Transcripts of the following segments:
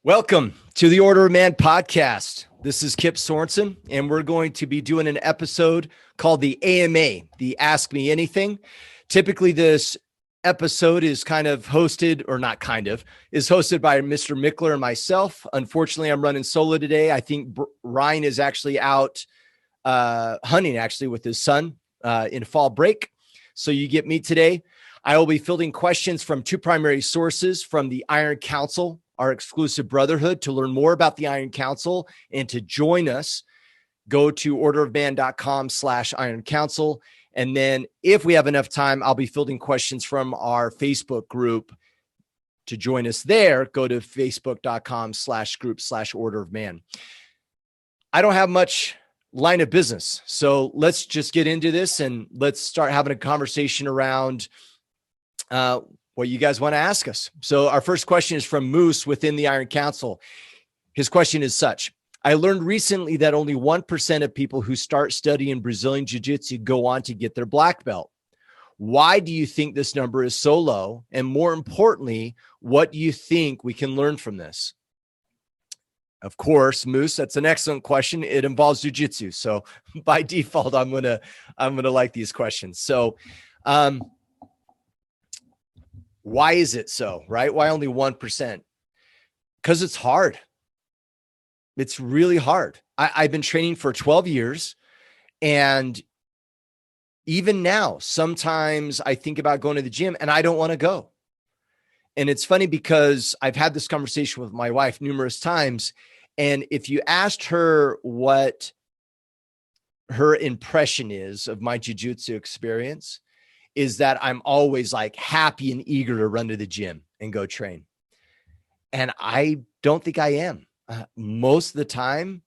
Welcome to the Order of Man podcast. This is Kip Sorensen, and we're going to be doing an episode called the AMA, the Ask Me Anything. Typically, this episode is hosted by Mr. Mickler and myself. Unfortunately, I'm running solo today. I think Ryan is actually out hunting with his son in fall break. So you get me today. I will be fielding questions from two primary sources from the Iron Council, our exclusive brotherhood. To learn more about the Iron Council and to join us, go to orderofman.com/Iron Council. And then if we have enough time, I'll be fielding questions from our Facebook group. To join us there, go to facebook.com/group/Order of Man. I don't have much line of business, so let's just get into this and let's start having a conversation around what you guys want to ask us. So our first question is from Moose within the Iron Council. His question is such: I learned recently that only 1% of people who start studying Brazilian Jiu-Jitsu go on to get their black belt. Why do you think this number is so low? And more importantly, what do you think we can learn from this? Of course, Moose, that's an excellent question. It involves Jiu-Jitsu. So by default, I'm gonna like these questions. So why is it so, right? Why only 1%? Because it's hard. It's really hard. I've been training for 12 years. And even now, sometimes I think about going to the gym and I don't want to go. And it's funny because I've had this conversation with my wife numerous times. And if you asked her what her impression is of my jiu-jitsu experience, is that I'm always like happy and eager to run to the gym and go train. And I don't think I am. Most of the time,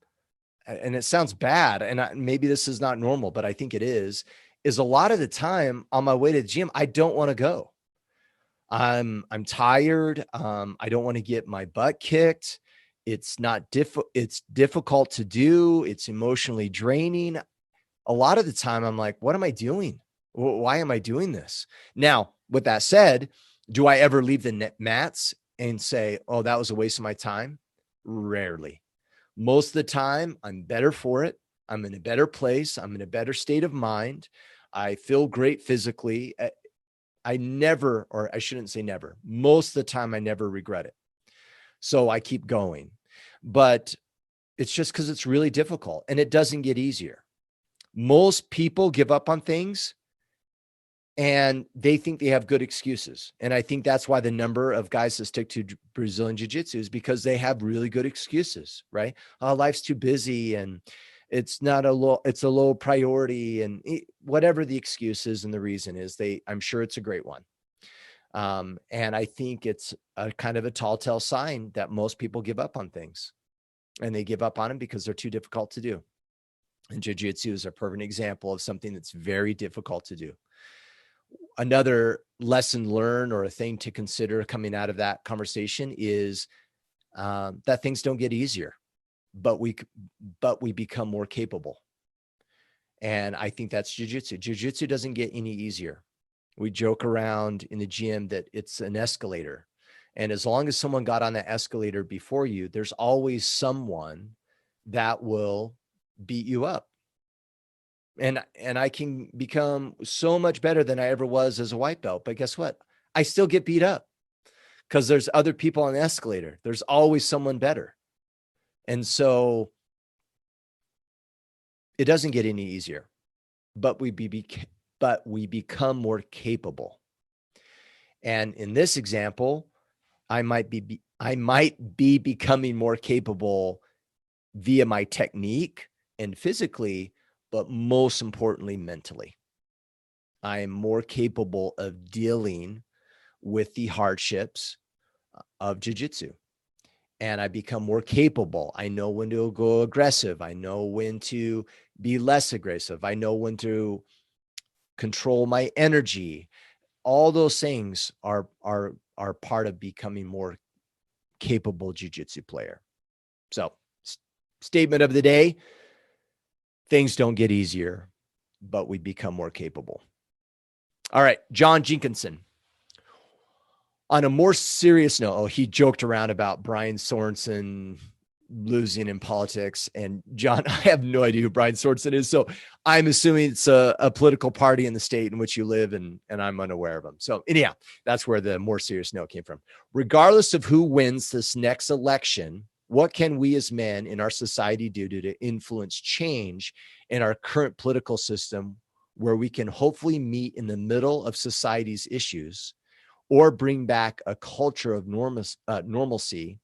and it sounds bad, and maybe this is not normal, but I think it is a lot of the time on my way to the gym, I don't want to go. I'm tired. I don't want to get my butt kicked. It's it's difficult to do. It's emotionally draining. A lot of the time I'm like, what am I doing? Why am I doing this? Now, with that said, do I ever leave the mats and say, oh, that was a waste of my time? Rarely. Most of the time, I'm better for it. I'm in a better place. I'm in a better state of mind. I feel great physically. I never, or I shouldn't say never, most of the time, I never regret it. So I keep going. But it's just because it's really difficult and it doesn't get easier. Most people give up on things and they think they have good excuses. And I think that's why the number of guys that stick to Brazilian Jiu-Jitsu is because they have really good excuses, right? Oh, life's too busy and it's a low priority, and whatever the excuse is and the reason is, I'm sure it's a great one. And I think it's a kind of a tall tale sign that most people give up on things, and they give up on them because they're too difficult to do. And Jiu-Jitsu is a perfect example of something that's very difficult to do. Another lesson learned or a thing to consider coming out of that conversation is that things don't get easier, but we become more capable. And I think that's Jiu-Jitsu. Jiu-Jitsu doesn't get any easier. We joke around in the gym that it's an escalator. And as long as someone got on the escalator before you, there's always someone that will beat you up. And I can become so much better than I ever was as a white belt. But guess what? I still get beat up because there's other people on the escalator. There's always someone better. And so it doesn't get any easier, but we become more capable. And in this example, I might be becoming more capable via my technique and physically, but most importantly, mentally. I am more capable of dealing with the hardships of jiu-jitsu. And I become more capable. I know when to go aggressive. I know when to be less aggressive. I know when to control my energy. All those things are part of becoming more capable jiu-jitsu player. So, statement of the day: things don't get easier, but we become more capable. All right, John Jenkinson. On a more serious note, he joked around about Brian Sorensen losing in politics. And John, I have no idea who Brian Sorensen is. So I'm assuming it's a political party in the state in which you live, and I'm unaware of them. So anyhow, that's where the more serious note came from. Regardless of who wins this next election, what can we as men in our society do to influence change in our current political system where we can hopefully meet in the middle of society's issues or bring back a culture of normalcy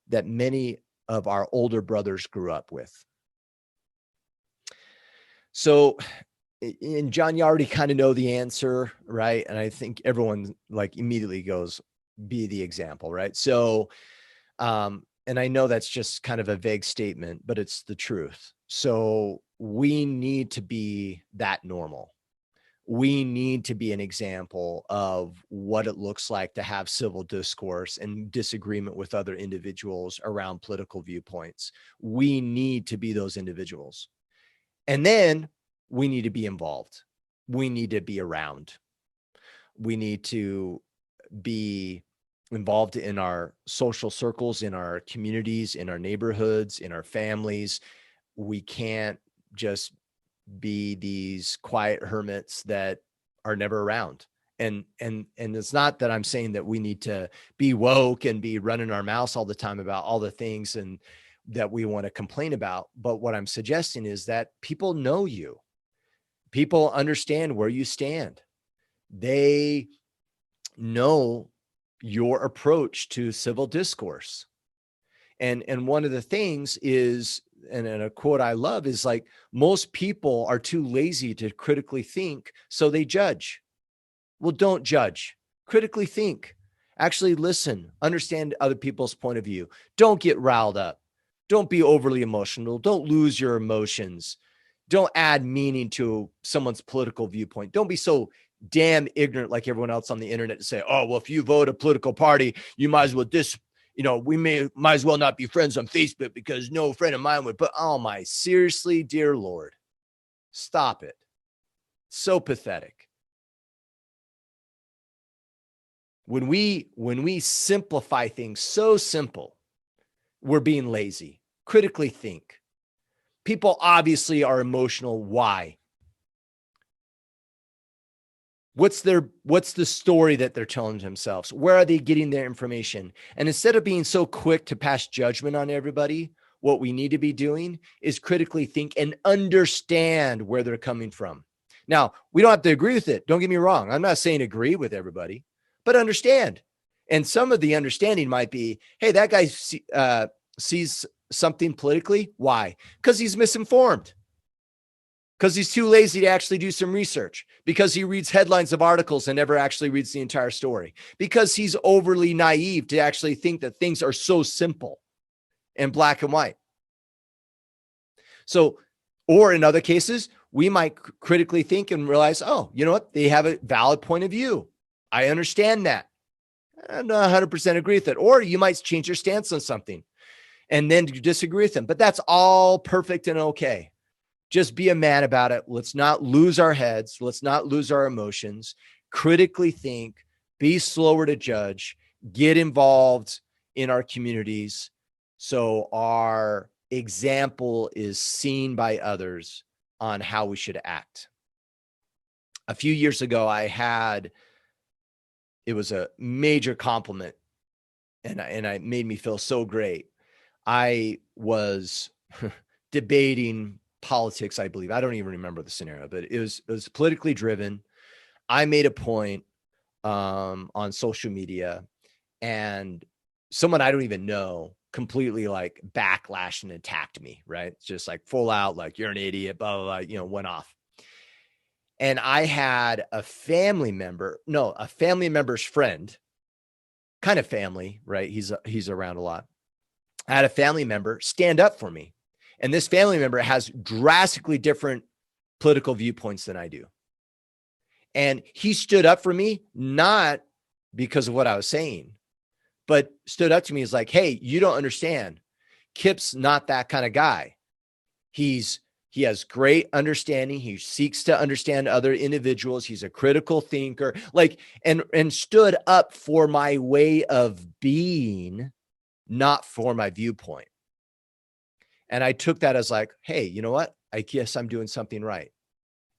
that many of our older brothers grew up with? So, and John, you already kind of know the answer, right? And I think everyone like immediately goes, be the example, right? So, and I know that's just kind of a vague statement, but it's the truth. So we need to be that normal. We need to be an example of what it looks like to have civil discourse and disagreement with other individuals around political viewpoints. We need to be those individuals. And then we need to be involved. We need to be around. We need to be involved in our social circles, in our communities, in our neighborhoods, in our families. We can't just be these quiet hermits that are never around. And it's not that I'm saying that we need to be woke and be running our mouths all the time about all the things and that we want to complain about. But what I'm suggesting is that people know you. People understand where you stand. They know your approach to civil discourse. And one of the things is, and a quote I love is like, most people are too lazy to critically think, so they judge. Well, don't judge. Critically think. Actually listen. Understand other people's point of view. Don't get riled up. Don't be overly emotional. Don't lose your emotions. Don't add meaning to someone's political viewpoint. Don't be so damn ignorant like everyone else on the internet to say, oh, well, if you vote a political party, you might as well we might as well not be friends on Facebook because no friend of mine would. But oh my, seriously, dear Lord, stop it. So pathetic. When we simplify things so simple, we're being lazy. Critically think. People obviously are emotional. Why? What's the story that they're telling themselves? Where are they getting their information? And instead of being so quick to pass judgment on everybody, what we need to be doing is critically think and understand where they're coming from. Now, we don't have to agree with it. Don't get me wrong. I'm not saying agree with everybody, but understand. And some of the understanding might be, hey, that guy sees something politically. Why? Because he's misinformed. Because he's too lazy to actually do some research, because he reads headlines of articles and never actually reads the entire story, because he's overly naive to actually think that things are so simple and black and white. So, or in other cases, we might critically think and realize, oh, you know what? They have a valid point of view. I understand that. I don't 100% agree with it. Or you might change your stance on something and then disagree with them. But that's all perfect and okay. Just be a man about it. Let's not lose our heads. Let's not lose our emotions. Critically think, be slower to judge, get involved in our communities so our example is seen by others on how we should act. A few years ago, it was a major compliment and it made me feel so great. I was debating politics, I believe. I don't even remember the scenario, but it was politically driven. I made a point on social media, and someone I don't even know completely like backlashed and attacked me, right? It's just like full out, like, you're an idiot, blah, blah, blah, went off. And I had a family member's friend, kind of family, right? He's around a lot. I had a family member stand up for me. And this family member has drastically different political viewpoints than I do. And he stood up for me, not because of what I was saying, but stood up to me as like, hey, you don't understand. Kip's not that kind of guy. He's He has great understanding. He seeks to understand other individuals. He's a critical thinker, like, and stood up for my way of being, not for my viewpoint. And I took that as like, hey, you know what? I guess I'm doing something right.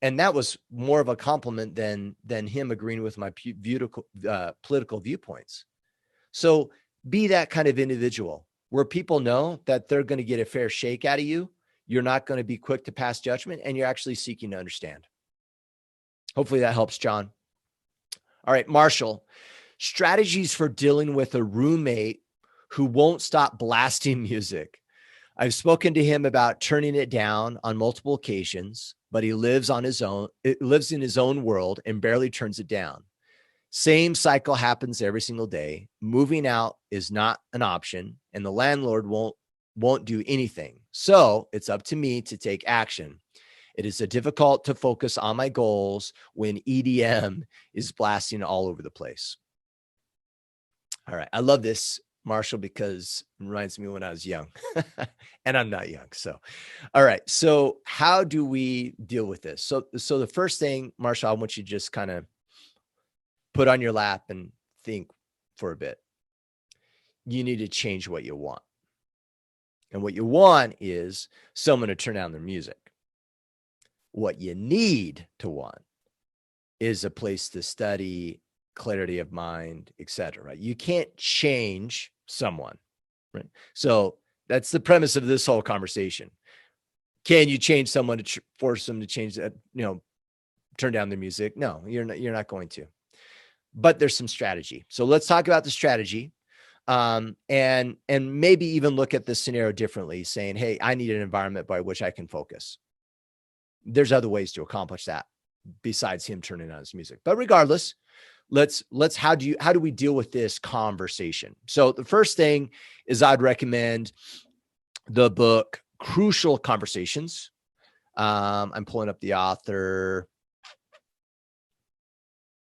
And that was more of a compliment than him agreeing with my political viewpoints. So be that kind of individual where people know that they're going to get a fair shake out of you. You're not going to be quick to pass judgment, and you're actually seeking to understand. Hopefully that helps, John. All right, Marshall, strategies for dealing with a roommate who won't stop blasting music. I've spoken to him about turning it down on multiple occasions, but he lives in his own world and barely turns it down. Same cycle happens every single day. Moving out is not an option, and the landlord won't do anything. So it's up to me to take action. It is difficult to focus on my goals when EDM is blasting all over the place. All right. I love this, Marshall, because it reminds me when I was young and I'm not young. So, all right. So how do we deal with this? So the first thing, Marshall, I want you to just kind of put on your lap and think for a bit. You need to change what you want. And what you want is someone to turn down their music. What you need to want is a place to study, clarity of mind, etc. Right? You can't change someone, right? So that's the premise of this whole conversation. Can you change someone to force them to change that, turn down their music? No, you're not going to. But there's some strategy. So let's talk about the strategy. And maybe even look at the scenario differently, saying, hey, I need an environment by which I can focus. There's other ways to accomplish that besides him turning on his music. But regardless, let's how do we deal with this conversation? So the first thing is I'd recommend the book Crucial Conversations. I'm pulling up the author.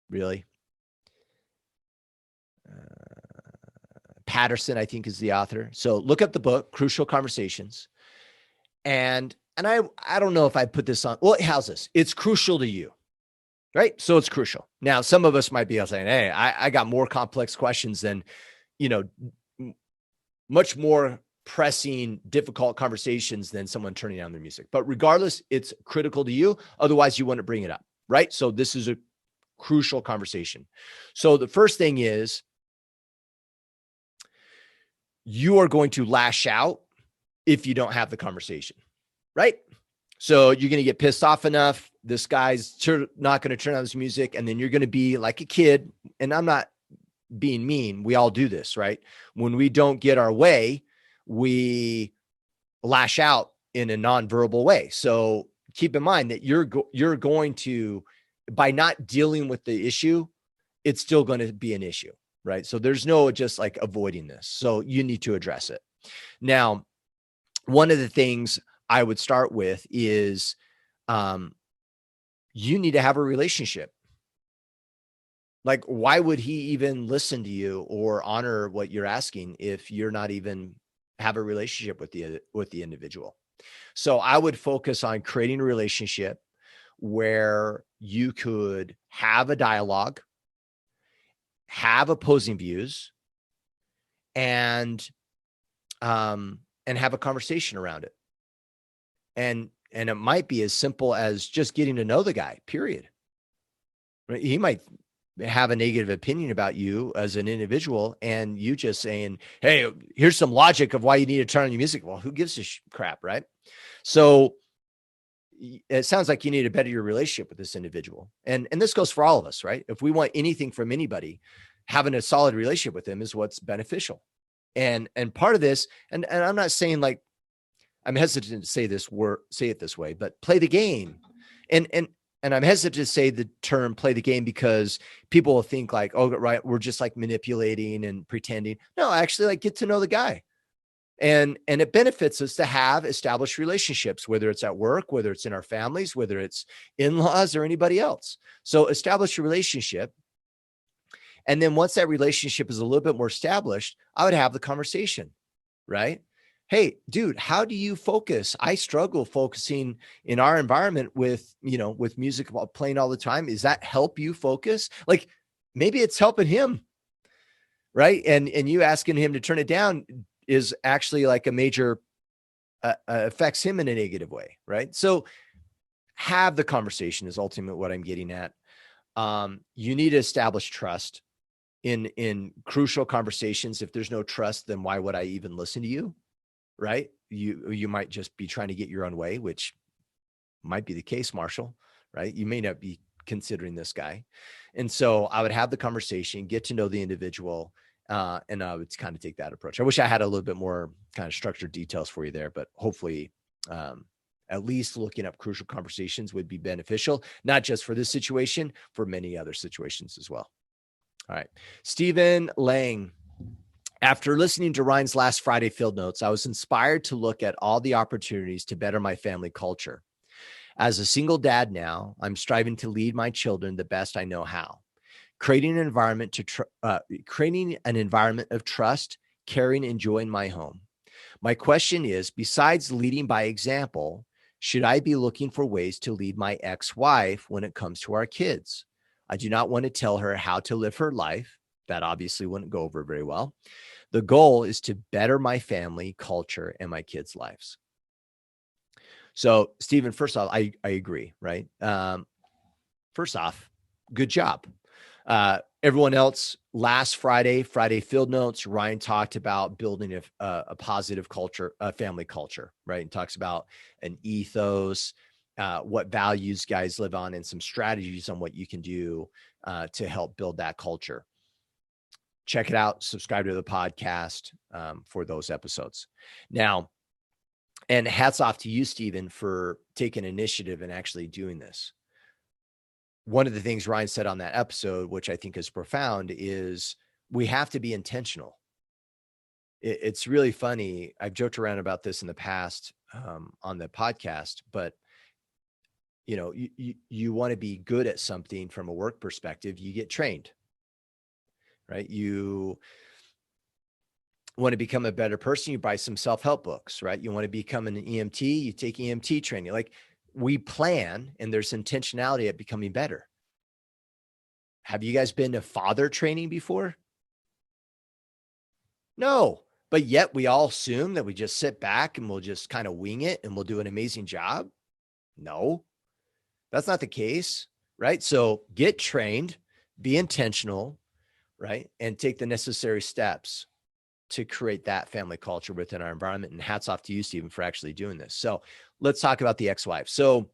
Really? Patterson, I think, is the author. So look up the book, Crucial Conversations. And I don't know if I put this on. Well, how's this? It's crucial to you, right? So it's crucial. Now, some of us might be saying, hey, I got more complex questions than, much more pressing, difficult conversations than someone turning down their music. But regardless, it's critical to you. Otherwise, you wouldn't bring it up, right? So this is a crucial conversation. So the first thing is, you are going to lash out if you don't have the conversation, right? So you're going to get pissed off enough. This guy's not going to turn on his music. And then you're going to be like a kid. And I'm not being mean. We all do this, right? When we don't get our way, we lash out in a nonverbal way. So keep in mind that you're going to, by not dealing with the issue, it's still going to be an issue. Right. So there's no just like avoiding this. So you need to address it. Now, one of the things I would start with is you need to have a relationship. Like, why would he even listen to you or honor what you're asking if you're not even have a relationship with the individual? So I would focus on creating a relationship where you could have a dialogue, have opposing views, and have a conversation around it. And it might be as simple as just getting to know the guy, period. Right? He might have a negative opinion about you as an individual, and you just saying, hey, here's some logic of why you need to turn on your music. Well, who gives a crap, right? So it sounds like you need to better your relationship with this individual. And this goes for all of us, right? If we want anything from anybody, having a solid relationship with them is what's beneficial. And part of this, and I'm not saying, like, I'm hesitant to say it this way, but play the game. And I'm hesitant to say the term play the game because people will think like, oh, right, we're just like manipulating and pretending. No, actually, like, get to know the guy. And it benefits us to have established relationships, whether it's at work, whether it's in our families, whether it's in-laws or anybody else. So establish a relationship. And then once that relationship is a little bit more established, I would have the conversation, right? Hey, dude, how do you focus? I struggle focusing in our environment with, with music playing all the time. Does that help you focus? Like maybe it's helping him, right? And you asking him to turn it down is actually like a major affects him in a negative way, right? So have the conversation is ultimately what I'm getting at. You need to establish trust in crucial conversations. If there's no trust, then why would I even listen to you? Right? You might just be trying to get your own way, which might be the case, Marshall, right? You may not be considering this guy. And so I would have the conversation, get to know the individual, and I would kind of take that approach. I wish I had a little bit more kind of structured details for you there, but hopefully, at least looking up crucial conversations would be beneficial, not just for this situation, for many other situations as well. All right. Stephen Lang. After listening to Ryan's last Friday field notes, I was inspired to look at all the opportunities to better my family culture. As a single dad now, I'm striving to lead my children the best I know how, creating an environment of trust, caring, and joy in my home. My question is, besides leading by example, should I be looking for ways to lead my ex-wife when it comes to our kids? I do not want to tell her how to live her life. That obviously wouldn't go over very well. The goal is to better my family culture and my kids' lives. So, Stephen, first off, I agree, right? First off, good job. Everyone else, last Friday field notes, Ryan talked about building a positive culture, a family culture, right? And talks about an ethos, what values guys live on, and some strategies on what you can do to help build that culture. Check it out. Subscribe to the podcast for those episodes. Now, and hats off to you, Stephen, for taking initiative and actually doing this. One of the things Ryan said on that episode, which I think is profound, is we have to be intentional. It's really funny. I've joked around about this in the past on the podcast, but you want to be good at something from a work perspective, you get trained. Right? You want to become a better person, you buy some self-help books, right? You want to become an EMT, you take EMT training. Like we plan and there's intentionality at becoming better. Have you guys been to father training before? No, but yet we all assume that we just sit back and we'll just kind of wing it and we'll do an amazing job. No, that's not the case, right? So get trained, be intentional, right? And take the necessary steps to create that family culture within our environment. And hats off to you, Stephen, for actually doing this. So let's talk about the ex-wife. So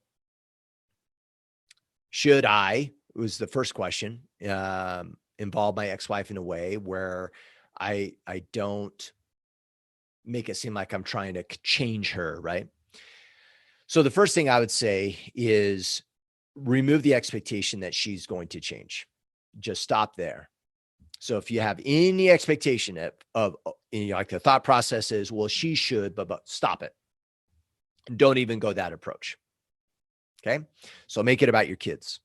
should I, was the first question, involve my ex-wife in a way where I don't make it seem like I'm trying to change her, right? So the first thing I would say is remove the expectation that she's going to change. Just stop there. So if you have any expectation of like the thought process is, well, she should, but stop it. Don't even go that approach. Okay. So make it about your kids.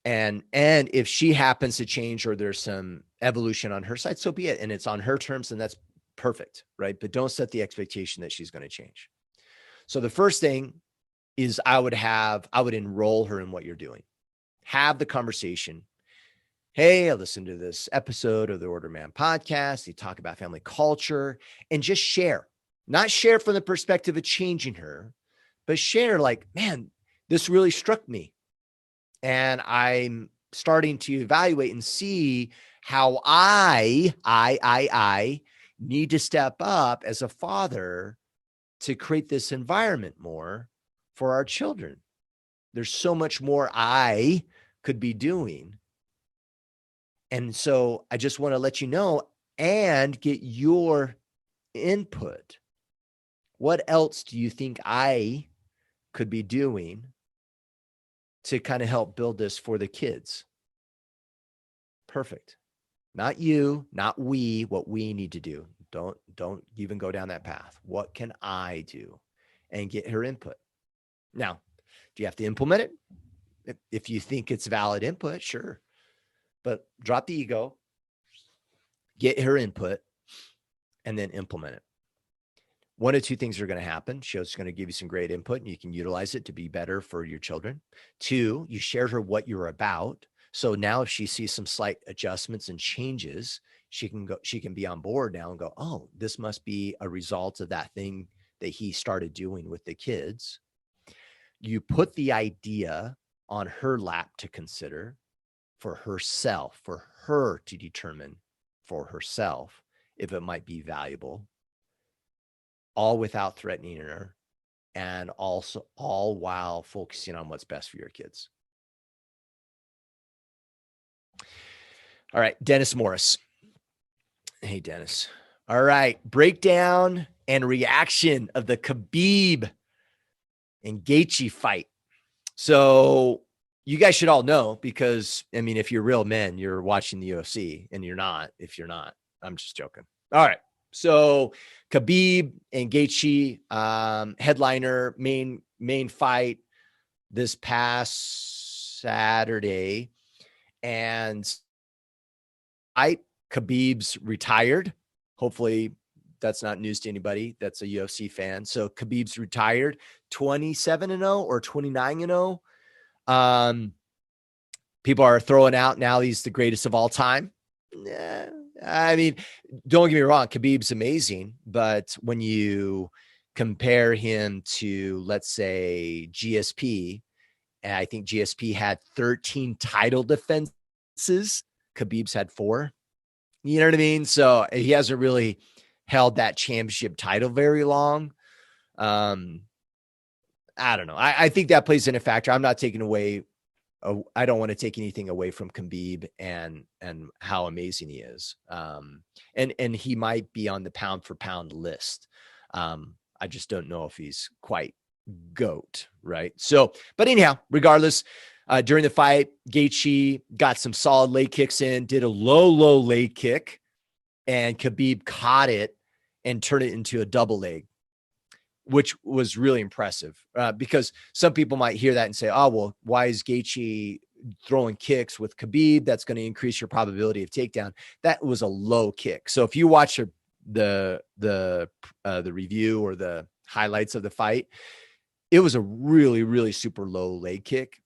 And if she happens to change or there's some evolution on her side, so be it. And it's on her terms, and that's perfect. Right. But don't set the expectation that she's going to change. So the first thing is I would enroll her in what you're doing. Have the conversation. Hey, I listened to this episode of the Order Man podcast. They talk about family culture, and just share, not share from the perspective of changing her, but share like, man, this really struck me. And I'm starting to evaluate and see how I need to step up as a father to create this environment more for our children. There's so much more I could be doing. And so I just want to let you know and get your input. What else do you think I could be doing to kind of help build this for the kids? Perfect. Not you, not we, what we need to do. Don't even go down that path. What can I do? And get her input. Now, do you have to implement it? If you think it's valid input, sure. But drop the ego, get her input, and then implement it. one of two things are going to happen. She's going to give you some great input and you can utilize it to be better for your children. Two, you shared her what you're about. So now if she sees some slight adjustments and changes, she can be on board now and go, oh, this must be a result of that thing that he started doing with the kids. You put the idea on her lap to consider for herself, for her to determine for herself if it might be valuable, all without threatening her, and also all while focusing on what's best for your kids. All right, Dennis Morris. Hey, Dennis. All right, breakdown and reaction of the Khabib and Gaethje fight. So you guys should all know, because I mean, if you're real men, you're watching the UFC, and you're not. If you're not, I'm just joking. All right. So Khabib and Gaethje, headliner, main fight this past Saturday, and Khabib's retired. Hopefully that's not news to anybody that's a UFC fan. So Khabib's retired, 27-0 or 29-0. People are throwing out now he's the greatest of all time. I mean, don't get me wrong, Khabib's amazing, but when you compare him to, let's say, GSP, and I think GSP had 13 title defenses, Khabib's had 4. You know what I mean? So he hasn't really held that championship title very long. I don't know. I think that plays in a factor. I'm not taking away. I don't want to take anything away from Khabib and how amazing he is. And he might be on the pound for pound list. I just don't know if he's quite GOAT, right? So, but anyhow, regardless, during the fight, Gaethje got some solid leg kicks in, did a low leg kick, and Khabib caught it and turned it into a double leg, which was really impressive, because some people might hear that and say, oh, well, why is Gaethje throwing kicks with Khabib? That's going to increase your probability of takedown. That was a low kick. So if you watch the review or the highlights of the fight, it was a really, really super low leg kick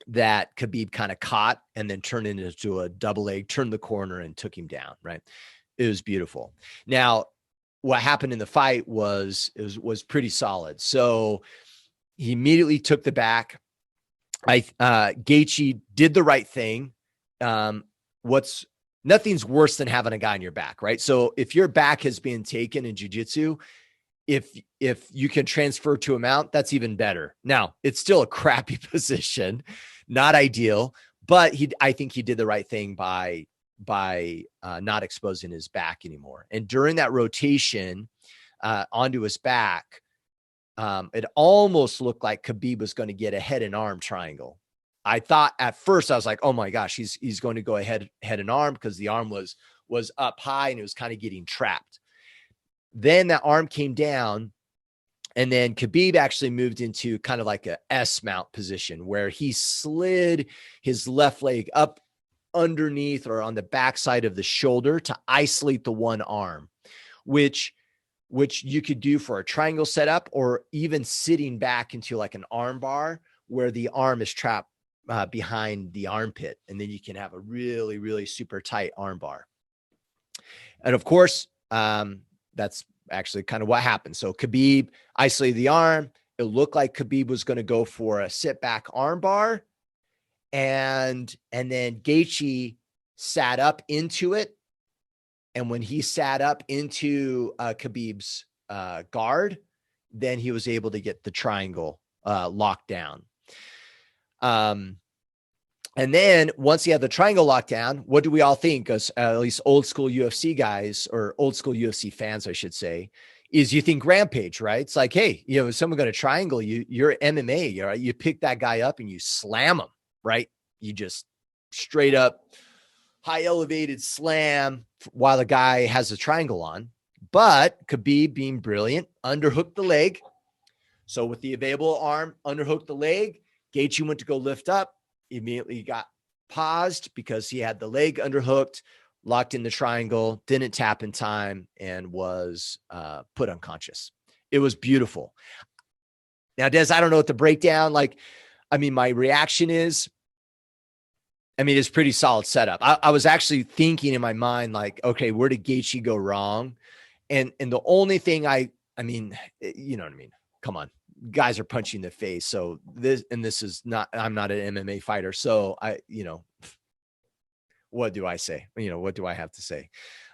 that Khabib kind of caught and then turned it into a double leg, turned the corner and took him down, right? It was beautiful. Now, what happened in the fight was pretty solid. So he immediately took the back. Gaethje did the right thing. Nothing's worse than having a guy on your back, right? So if your back has been taken in jiu-jitsu, if you can transfer to a mount, that's even better. Now, it's still a crappy position, not ideal, but I think he did the right thing by not exposing his back anymore. And during that rotation onto his back, it almost looked like Khabib was going to get a head and arm triangle. I thought at first, I was like, oh my gosh, he's going to go head and arm, because the arm was up high and it was kind of getting trapped. Then that arm came down, and then Khabib actually moved into kind of like a S mount position where he slid his left leg up underneath or on the backside of the shoulder to isolate the one arm, which you could do for a triangle setup, or even sitting back into like an arm bar where the arm is trapped behind the armpit. And then you can have a really, really super tight arm bar. And of course, that's actually kind of what happened. So Khabib isolated the arm. It looked like Khabib was going to go for a sit back arm bar. And then Gaethje sat up into it. And when he sat up into Khabib's guard, then he was able to get the triangle locked down. And then once he had the triangle locked down, what do we all think, as at least old school UFC guys, or old school UFC fans, I should say, is you think rampage, right? It's like, hey, is someone going to triangle you? You're MMA, right? You pick that guy up and you slam him, right? You just straight up high elevated slam while the guy has a triangle on. But Khabib, being brilliant, underhooked the leg. So with the available arm, underhooked the leg. Gaethje went to go lift up. Immediately got paused because he had the leg underhooked, locked in the triangle, didn't tap in time, and was put unconscious. It was beautiful. Now, Des, I don't know what the breakdown, like, I mean, my reaction is, I mean, it's pretty solid setup. I was actually thinking in my mind, like, okay, where did Gaethje go wrong? And the only thing I mean, you know what I mean? Come on, guys are punching the face. So this is not, I'm not an MMA fighter. So what do I say? What do I have to say?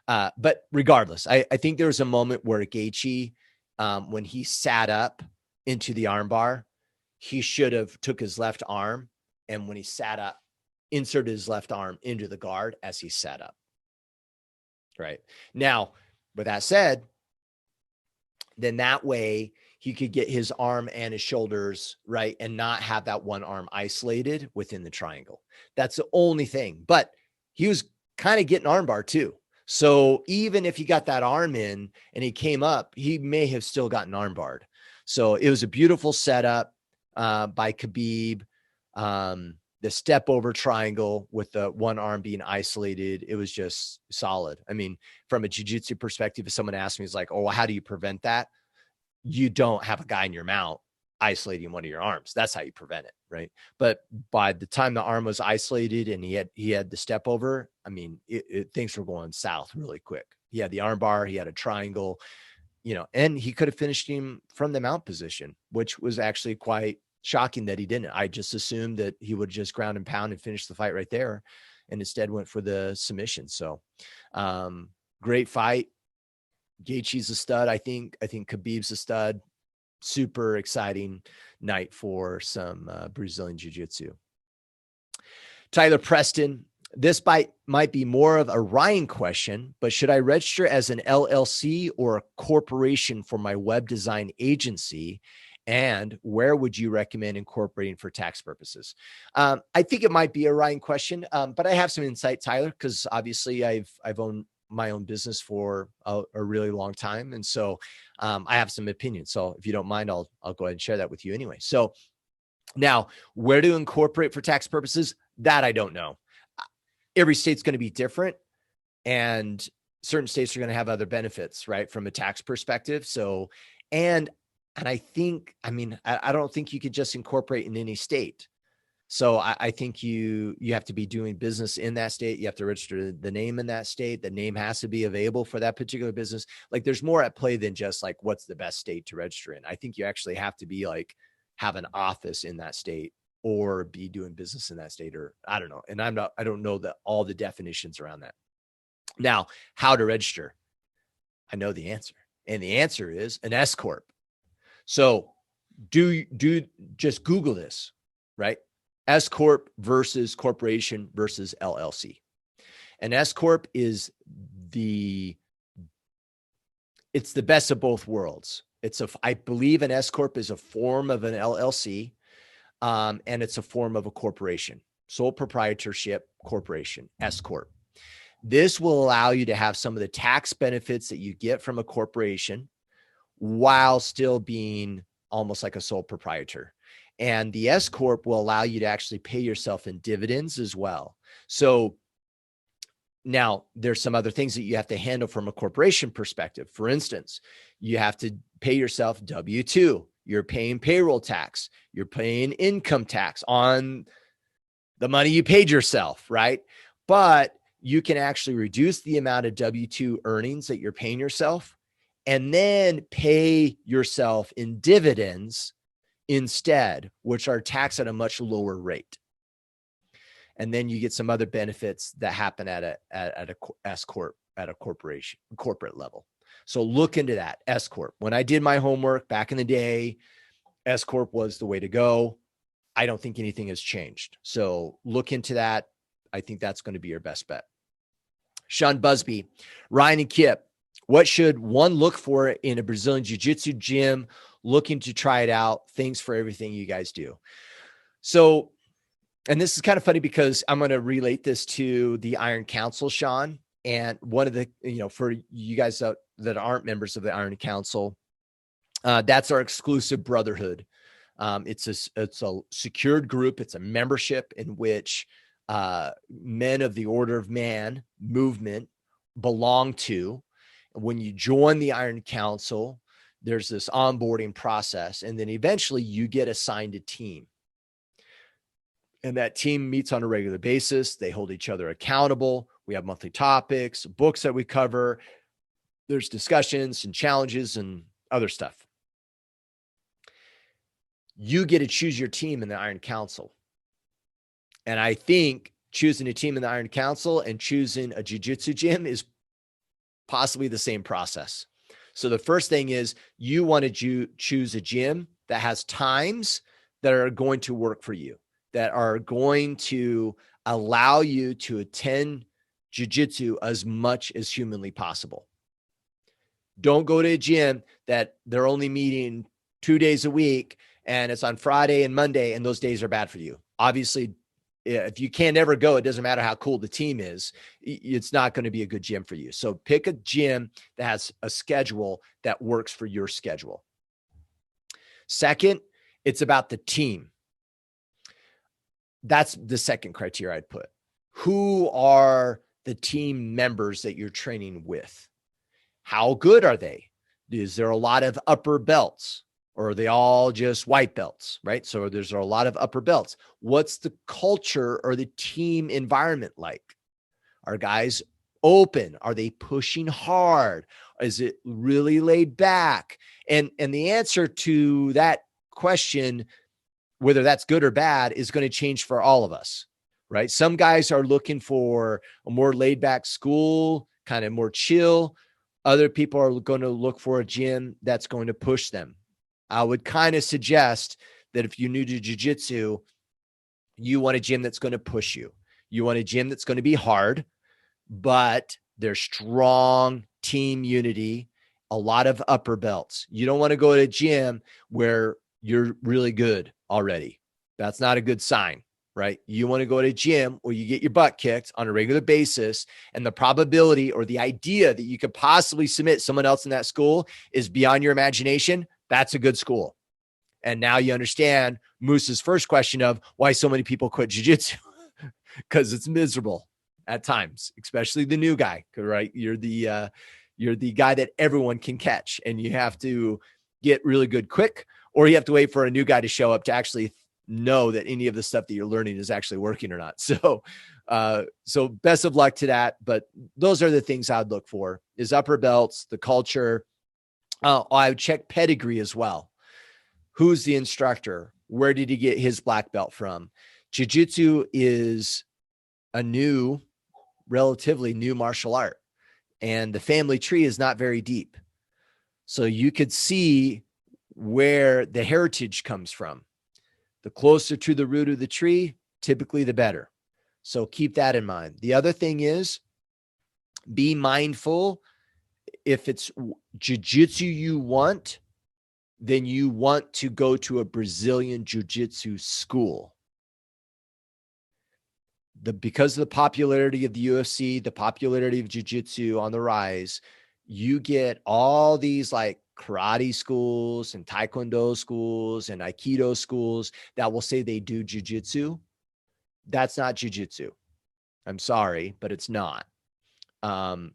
But regardless, I think there was a moment where Gaethje, when he sat up into the armbar, he should have took his left arm. And when he sat up, inserted his left arm into the guard as he sat up. Right now, with that said, then that way he could get his arm and his shoulders right and not have that one arm isolated within the triangle. That's the only thing. But he was kind of getting armbar too. So even if he got that arm in and he came up, he may have still gotten armbarred. So it was a beautiful setup by Khabib. The step over triangle with the one arm being isolated, it was just solid. I mean, from a jiu-jitsu perspective, if someone asked me, it's like, oh, well, how do you prevent that? You don't have a guy in your mount isolating one of your arms. That's how you prevent it, right? But by the time the arm was isolated and he had the step over, I mean, things were going south really quick. He had the arm bar, he had a triangle, and he could have finished him from the mount position, which was actually quite shocking that he didn't. I just assumed that he would just ground and pound and finish the fight right there, and instead went for the submission. So great fight. Gaethje's a stud. I think Khabib's a stud. Super exciting night for some Brazilian jiu-jitsu. Tyler Preston, this might be more of a Ryan question, but should I register as an LLC or a corporation for my web design agency? And where would you recommend incorporating for tax purposes? I think it might be a Ryan question, but I have some insight, Tyler, because obviously I've owned my own business for a really long time. And so I have some opinions. So if you don't mind, I'll go ahead and share that with you anyway. So now, where to incorporate for tax purposes, that I don't know. Every state's going to be different, and certain states are going to have other benefits, right, from a tax perspective. So, and I think, I don't think you could just incorporate in any state. So I think you have to be doing business in that state. You have to register the name in that state. The name has to be available for that particular business. Like, there's more at play than just like, what's the best state to register in? I think you actually have to be like, have an office in that state or be doing business in that state, or I don't know. And I don't know all the definitions around that. Now, how to register? I know the answer. And the answer is an S Corp. So do just Google this, right? S Corp versus corporation versus LLC. An S Corp is it's the best of both worlds. I believe an S Corp is a form of an LLC, and it's a form of a corporation, sole proprietorship corporation, S Corp. This will allow you to have some of the tax benefits that you get from a corporation while still being almost like a sole proprietor. And the S Corp will allow you to actually pay yourself in dividends as well. So now there's some other things that you have to handle from a corporation perspective. For instance, you have to pay yourself W-2. You're paying payroll tax. You're paying income tax on the money you paid yourself, right? But you can actually reduce the amount of W-2 earnings that you're paying yourself and then pay yourself in dividends instead, which are taxed at a much lower rate. And then you get some other benefits that happen at a S Corp, at a corporate level. So look into that, S Corp. When I did my homework back in the day, S Corp was the way to go. I don't think anything has changed. So look into that. I think that's going to be your best bet. Sean Busby, Ryan and Kip, what should one look for in a Brazilian Jiu-Jitsu gym looking to try it out? Thanks for everything you guys do. So, and this is kind of funny because I'm going to relate this to the Iron Council, Sean. And one of the, for you guys that aren't members of the Iron Council, that's our exclusive brotherhood. It's a secured group. It's a membership in which men of the Order of Man movement belong to. When you join the Iron Council, there's this onboarding process, and then eventually you get assigned a team. And that team meets on a regular basis. They hold each other accountable. We have monthly topics, books that we cover. There's discussions and challenges and other stuff. You get to choose your team in the Iron Council. And I think choosing a team in the Iron Council and choosing a jiu-jitsu gym is possibly the same process. So the first thing is you want to choose a gym that has times that are going to work for you, that are going to allow you to attend jiu-jitsu as much as humanly possible. Don't go to a gym that they're only meeting 2 days a week and it's on Friday and Monday, and those days are bad for you. Obviously, if you can't ever go, it doesn't matter how cool the team is. It's not going to be a good gym for you. So pick a gym that has a schedule that works for your schedule. Second, it's about the team. That's the second criteria I'd put. Who are the team members that you're training with? How good are they? Is there a lot of upper belts? Or are they all just white belts, right? So there's a lot of upper belts. What's the culture or the team environment like? Are guys open? Are they pushing hard? Is it really laid back? And the answer to that question, whether that's good or bad, is going to change for all of us, right? Some guys are looking for a more laid back school, kind of more chill. Other people are going to look for a gym that's going to push them. I would kind of suggest that if you're new to jiu-jitsu, you want a gym that's going to push you. You want a gym that's going to be hard, but there's strong team unity, a lot of upper belts. You don't want to go to a gym where you're really good already. That's not a good sign, right? You want to go to a gym where you get your butt kicked on a regular basis, and the probability or the idea that you could possibly submit someone else in that school is beyond your imagination. That's a good school. And now you understand Moose's first question of why so many people quit jiu-jitsu, because it's miserable at times, especially the new guy, right? You're the guy that everyone can catch, and you have to get really good quick, or you have to wait for a new guy to show up to actually know that any of the stuff that you're learning is actually working or not. So best of luck to that. But those are the things I'd look for: is upper belts, the culture. I would check pedigree as well. Who's the instructor? Where did he get his black belt from? Jiu-jitsu is a relatively new martial art, and the family tree is not very deep. So you could see where the heritage comes from. The closer to the root of the tree, typically the better. So keep that in mind. The other thing is, be mindful. If it's jiu-jitsu you want, then you want to go to a Brazilian jiu-jitsu school. Because of the popularity of the UFC, the popularity of jiu-jitsu on the rise, you get all these like karate schools and taekwondo schools and aikido schools that will say they do jiu-jitsu. That's not jiu-jitsu. I'm sorry, but it's not.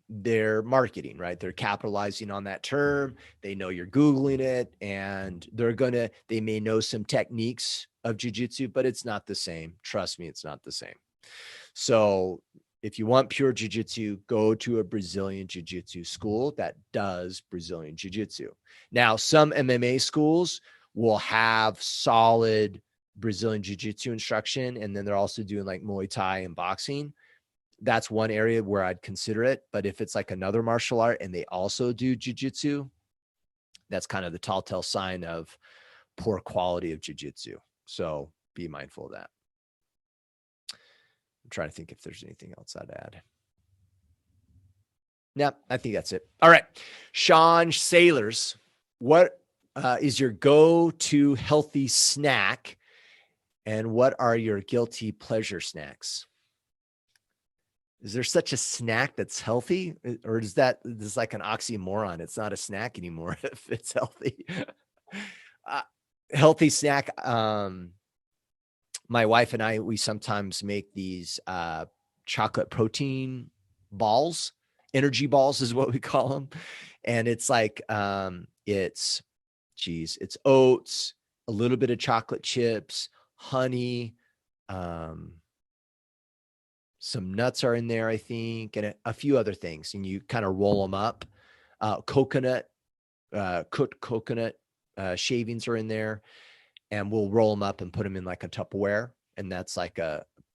They're marketing, right? They're capitalizing on that term. They know you're Googling it, and they may know some techniques of jiu-jitsu, but it's not the same. Trust me, it's not the same. So if you want pure jiu-jitsu, go to a Brazilian jiu-jitsu school that does Brazilian jiu-jitsu. Now, some MMA schools will have solid Brazilian jiu-jitsu instruction, and then they're also doing like Muay Thai and boxing. That's one area where I'd consider it. But if it's like another martial art and they also do jiu-jitsu, that's kind of the telltale sign of poor quality of jiu-jitsu. So be mindful of that. I'm trying to think if there's anything else I'd add. No, I think that's it. All right. Sean Sailors, what is your go-to healthy snack, and what are your guilty pleasure snacks? Is there such a snack that's healthy, or is that this like an oxymoron? It's not a snack anymore if it's healthy. Healthy snack. My wife and I, we sometimes make these chocolate protein balls. Energy balls is what we call them. And it's like, it's oats, a little bit of chocolate chips, honey, some nuts are in there, I think, and a few other things. And you kind of roll them up. Coconut, cooked coconut shavings are in there, and we'll roll them up and put them in like a Tupperware. And that's like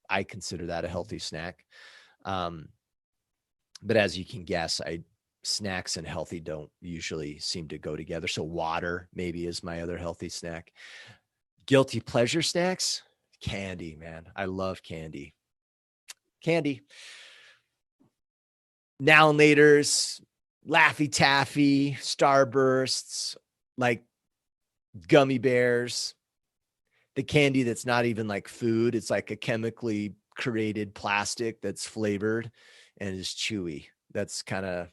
I consider that a healthy snack. But as you can guess, snacks and healthy don't usually seem to go together. So water maybe is my other healthy snack. Guilty pleasure snacks, candy, man. I love candy. Now and laters, Laffy Taffy, Starbursts, like gummy bears, the candy that's not even like food. It's like a chemically created plastic that's flavored and is chewy. That's kind of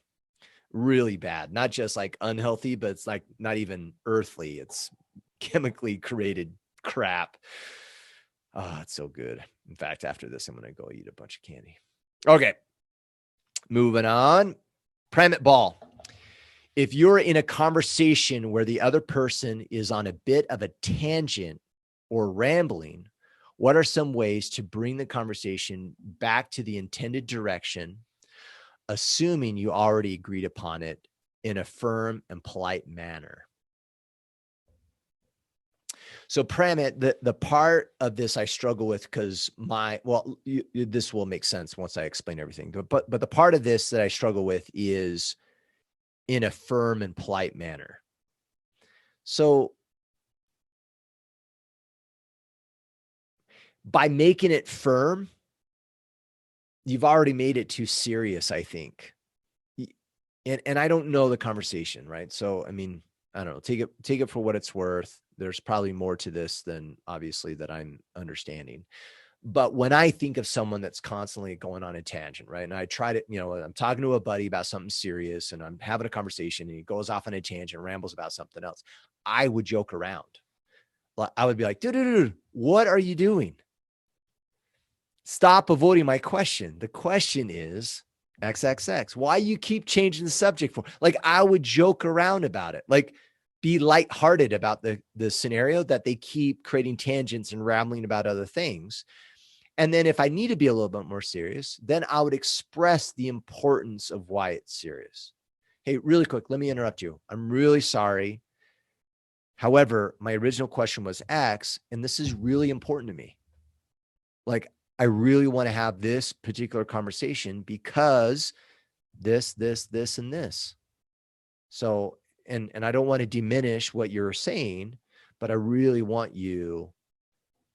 really bad. Not just like unhealthy, but it's like not even earthly. It's chemically created crap. Oh, it's so good. In fact, after this, I'm going to go eat a bunch of candy. Okay. Moving on. Primate ball. If you're in a conversation where the other person is on a bit of a tangent or rambling, what are some ways to bring the conversation back to the intended direction, assuming you already agreed upon it in a firm and polite manner? So Pramit, the part of this I struggle with because this will make sense once I explain everything. But the part of this that I struggle with is in a firm and polite manner. So by making it firm, you've already made it too serious, I think. And I don't know the conversation, right? So, I mean, I don't know, take it for what it's worth. There's probably more to this than obviously that I'm understanding. But when I think of someone that's constantly going on a tangent, right? And I try to, I'm talking to a buddy about something serious and I'm having a conversation and he goes off on a tangent, rambles about something else. I would joke around. I would be like, dude, what are you doing? Stop avoiding my question. The question is XXX. Why you keep changing the subject for? Like, I would joke around about it. Like, be lighthearted about the scenario that they keep creating tangents and rambling about other things. And then if I need to be a little bit more serious, then I would express the importance of why it's serious. Hey, really quick, let me interrupt you. I'm really sorry. However, my original question was X, and this is really important to me. Like, I really want to have this particular conversation because this, and this. So, and I don't want to diminish what you're saying, but I really want you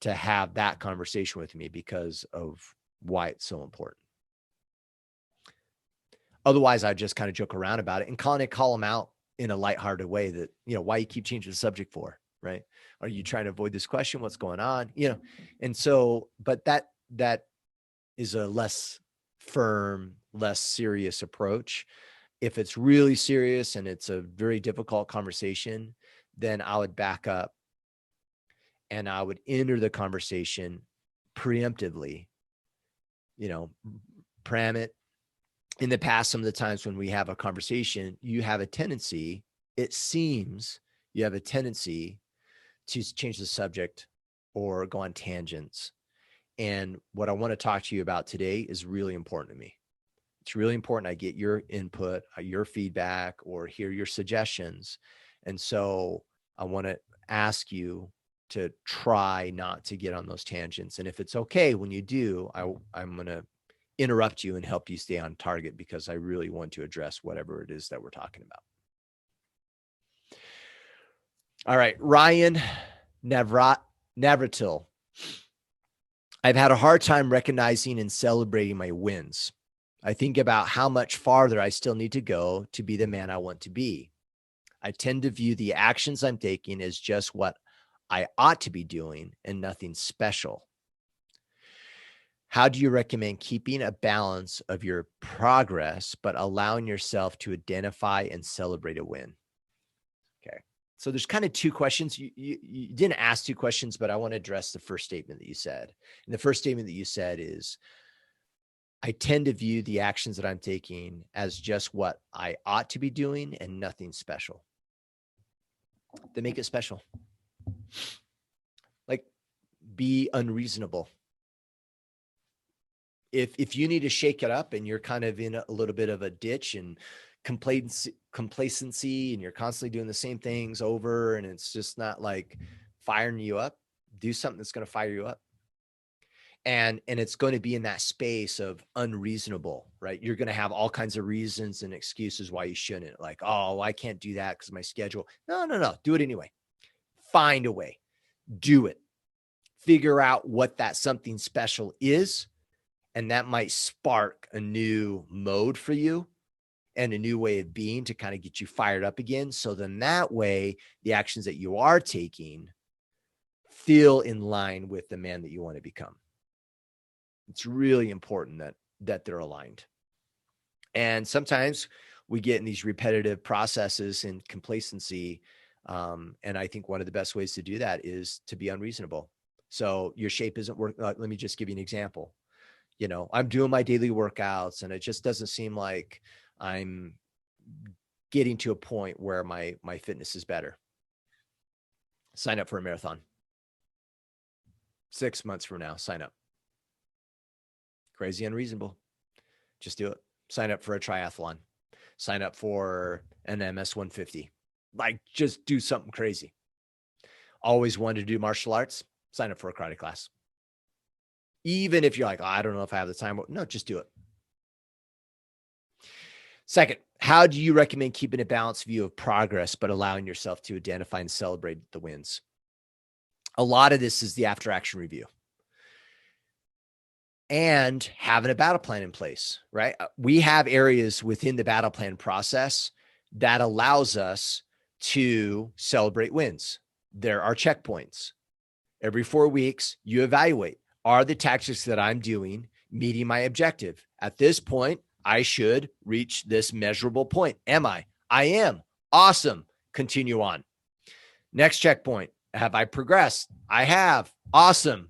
to have that conversation with me because of why it's so important. Otherwise, I just kind of joke around about it and call them out in a lighthearted way that, why you keep changing the subject for, right? Are you trying to avoid this question? What's going on? And so, but that is a less firm, less serious approach. If it's really serious and it's a very difficult conversation, then I would back up and I would enter the conversation preemptively, Pramit. In the past, some of the times when we have a conversation, it seems you have a tendency to change the subject or go on tangents. And what I want to talk to you about today is really important to me. It's really important I get your input, your feedback, or hear your suggestions. And so I want to ask you to try not to get on those tangents. And if it's okay, when you do, I'm going to interrupt you and help you stay on target because I really want to address whatever it is that we're talking about. All right. Ryan Navratil. I've had a hard time recognizing and celebrating my wins. I think about how much farther I still need to go to be the man I want to be. I tend to view the actions I'm taking as just what I ought to be doing and nothing special. How do you recommend keeping a balance of your progress, but allowing yourself to identify and celebrate a win? Okay. So there's kind of two questions. You didn't ask two questions, but I want to address the first statement that you said. And the first statement that you said is, I tend to view the actions that I'm taking as just what I ought to be doing and nothing special. They make it special. Like, be unreasonable. If you need to shake it up and you're kind of in a little bit of a ditch and complacency and you're constantly doing the same things over and it's just not like firing you up, do something that's going to fire you up. And it's going to be in that space of unreasonable, right? You're going to have all kinds of reasons and excuses why you shouldn't. Like, oh, I can't do that because of my schedule. No. Do it anyway. Find a way. Do it. Figure out what that something special is. And that might spark a new mode for you and a new way of being to kind of get you fired up again. So then that way, the actions that you are taking feel in line with the man that you want to become. It's really important that they're aligned. And sometimes we get in these repetitive processes and complacency. And I think one of the best ways to do that is to be unreasonable. So your shape isn't working. Let me just give you an example. I'm doing my daily workouts and it just doesn't seem like I'm getting to a point where my fitness is better. Sign up for a marathon. 6 months from now, sign up. Crazy unreasonable. Just do it. Sign up for a triathlon. Sign up for an MS 150. Like, just do something crazy. Always wanted to do martial arts. Sign up for a karate class. Even if you're like, oh, I don't know if I have the time. No, just do it. Second, how do you recommend keeping a balanced view of progress, but allowing yourself to identify and celebrate the wins? A lot of this is the after action review and having a battle plan in place, right? We have areas within the battle plan process that allows us to celebrate wins. There are checkpoints. Every 4 weeks, you evaluate. Are the tactics that I'm doing meeting my objective? At this point, I should reach this measurable point. Am I? I am. Awesome. Continue on. Next checkpoint. Have I progressed? I have. Awesome.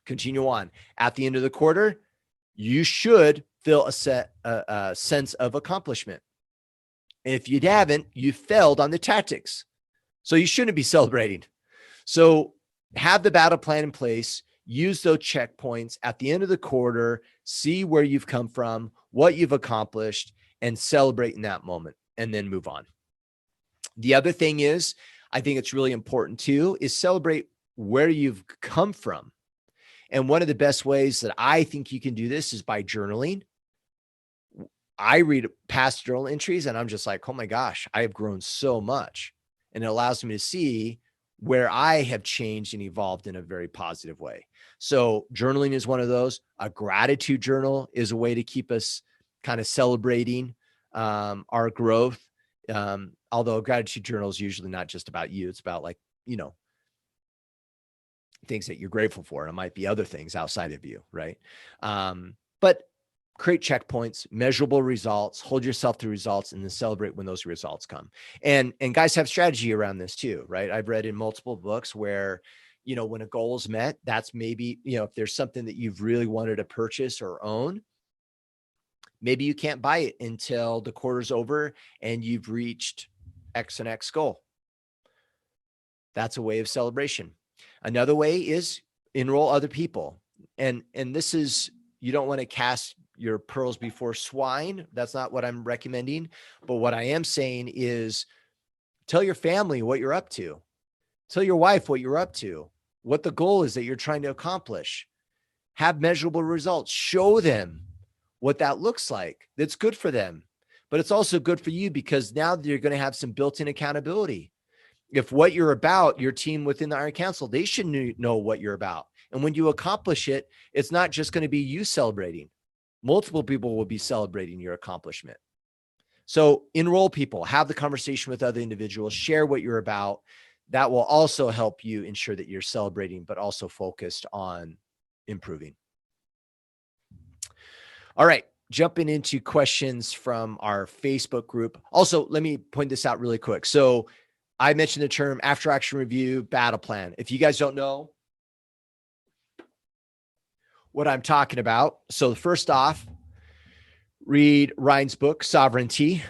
Continue on. At the end of the quarter, you should feel a sense of accomplishment. If you haven't, you failed on the tactics. So you shouldn't be celebrating. So have the battle plan in place. Use those checkpoints at the end of the quarter, see where you've come from, what you've accomplished, and celebrate in that moment, and then move on. The other thing is, I think it's really important too, is celebrate where you've come from. And one of the best ways that I think you can do this is by journaling. I read past journal entries and I'm just like, oh my gosh, I have grown so much. And it allows me to see where I have changed and evolved in a very positive way. So journaling is one of those. A gratitude journal is a way to keep us kind of celebrating our growth. Although a gratitude journal is usually not just about you. It's about things that you're grateful for. And it might be other things outside of you, right? But create checkpoints, measurable results, hold yourself to results, and then celebrate when those results come. And guys have strategy around this too, right? I've read in multiple books where, when a goal is met, that's maybe, if there's something that you've really wanted to purchase or own, maybe you can't buy it until the quarter's over and you've reached X and X goal. That's a way of celebration. Another way is enroll other people. And this is, you don't want to cast your pearls before swine. That's not what I'm recommending. But what I am saying is tell your family what you're up to. Tell your wife what you're up to, what the goal is that you're trying to accomplish. Have measurable results. Show them what that looks like. That's good for them. But it's also good for you because now you're going to have some built-in accountability. If what you're about, your team within the Iron Council, they should know what you're about. And when you accomplish it, it's not just going to be you celebrating. Multiple people will be celebrating your accomplishment. So enroll people, have the conversation with other individuals, share what you're about. That will also help you ensure that you're celebrating, but also focused on improving. All right, jumping into questions from our Facebook group. Also, let me point this out really quick. So I mentioned the term after action review, battle plan. If you guys don't know what I'm talking about, so first off, read Ryan's book, Sovereignty.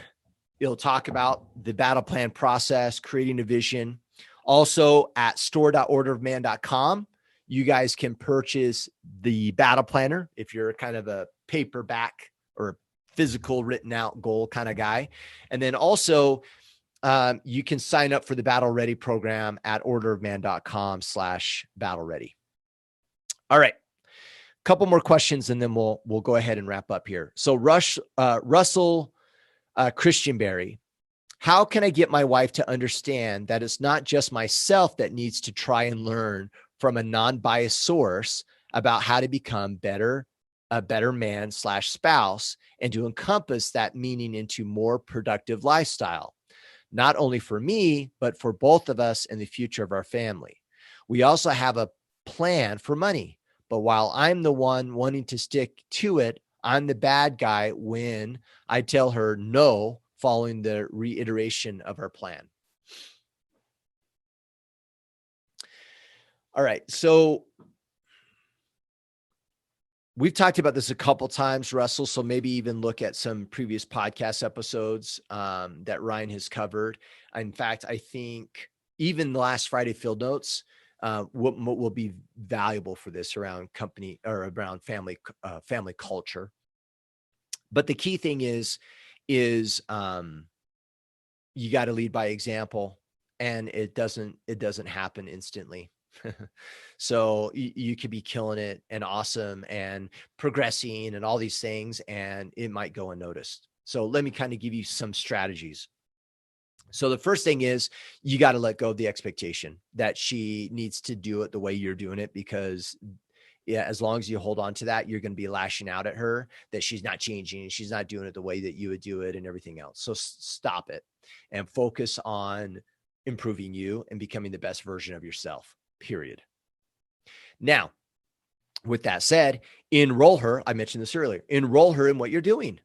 It'll talk about the battle plan process, creating a vision. Also at store.orderofman.com, you guys can purchase the battle planner if you're kind of a paperback or physical written out goal kind of guy. And then also you can sign up for the Battle Ready program at orderofman.com/battle ready. All right. Couple more questions and then we'll go ahead and wrap up here. So Russell Christianberry, how can I get my wife to understand that it's not just myself that needs to try and learn from a non-biased source about how to become a better man/spouse, and to encompass that meaning into more productive lifestyle, not only for me, but for both of us and the future of our family. We also have a plan for money, but while I'm the one wanting to stick to it, I'm the bad guy when I tell her no following the reiteration of our plan. All right. So we've talked about this a couple times, Russell. So maybe even look at some previous podcast episodes that Ryan has covered. In fact, I think even the last Friday field notes will be valuable for this around company or around family culture. But the key thing is you got to lead by example, and it doesn't happen instantly. So you could be killing it and awesome and progressing and all these things, and it might go unnoticed. So let me kind of give you some strategies. So the first thing is you got to let go of the expectation that she needs to do it the way you're doing it, because as long as you hold on to that, you're going to be lashing out at her that she's not changing, she's not doing it the way that you would do it and everything else. So stop it and focus on improving you and becoming the best version of yourself, period. Now, with that said, enroll her. I mentioned this earlier. Enroll her in what you're doing.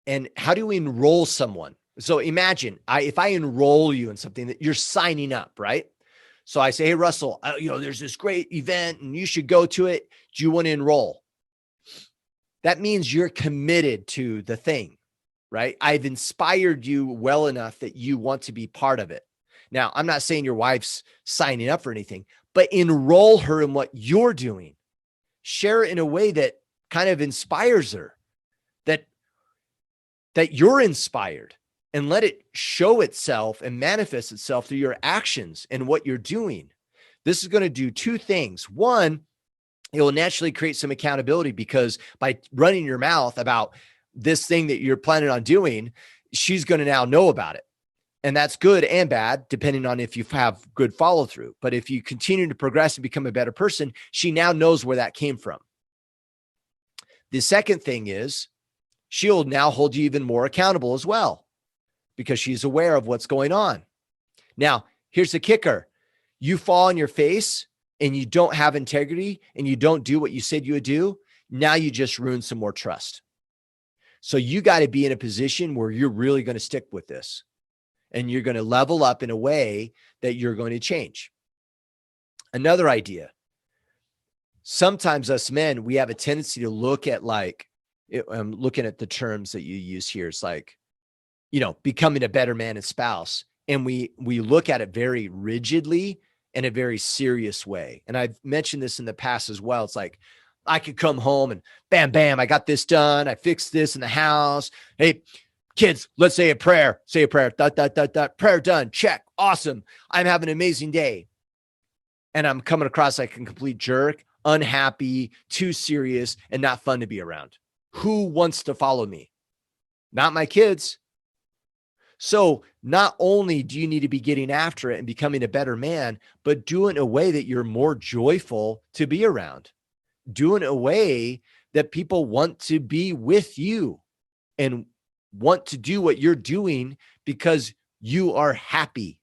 And how do we enroll someone? So imagine if I enroll you in something that you're signing up, right? So I say, hey, Russell, there's this great event and you should go to it. Do you want to enroll? That means you're committed to the thing, right? I've inspired you well enough that you want to be part of it. Now, I'm not saying your wife's signing up for anything, but enroll her in what you're doing. Share it in a way that kind of inspires her, that you're inspired, and let it show itself and manifest itself through your actions and what you're doing. This is going to do two things. One, it will naturally create some accountability, because by running your mouth about this thing that you're planning on doing, she's going to now know about it. And that's good and bad, depending on if you have good follow through. But if you continue to progress and become a better person, she now knows where that came from. The second thing is she'll now hold you even more accountable as well, because she's aware of what's going on. Now, here's the kicker. You fall on your face and you don't have integrity and you don't do what you said you would do. Now you just ruined some more trust. So you got to be in a position where you're really going to stick with this, and you're going to level up in a way that you're going to change. Another idea. Sometimes us men, we have a tendency to look at I'm looking at the terms that you use here. It's like, becoming a better man and spouse. And we look at it very rigidly in a very serious way. And I've mentioned this in the past as well. It's like, I could come home and bam, bam, I got this done. I fixed this in the house. Hey, kids, let's say a prayer. Say a prayer. Prayer done. Check. Awesome. I'm having an amazing day. And I'm coming across like a complete jerk, unhappy, too serious, and not fun to be around. Who wants to follow me? Not my kids. So not only do you need to be getting after it and becoming a better man, but do it in a way that you're more joyful to be around. Do it in a way that people want to be with you and want to do what you're doing because you are happy,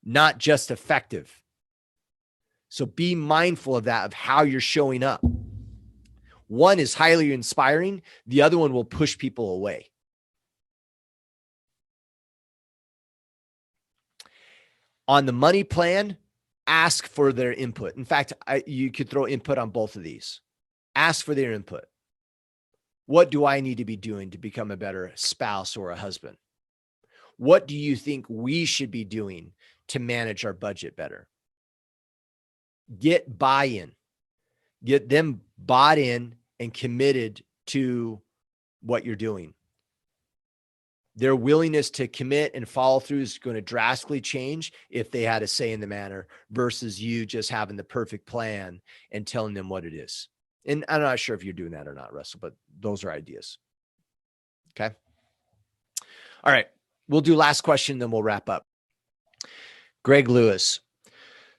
not just effective. So be mindful of that, of how you're showing up. One is highly inspiring. The other one will push people away. On the money plan, ask for their input. In fact, you could throw input on both of these. Ask for their input. What do I need to be doing to become a better spouse or a husband? What do you think we should be doing to manage our budget better? Get buy-in. Get them bought in and committed to what you're doing. Their willingness to commit and follow through is going to drastically change if they had a say in the matter versus you just having the perfect plan and telling them what it is. And I'm not sure if you're doing that or not, Russell, but those are ideas. Okay. All right. We'll do last question, then we'll wrap up. Greg Lewis.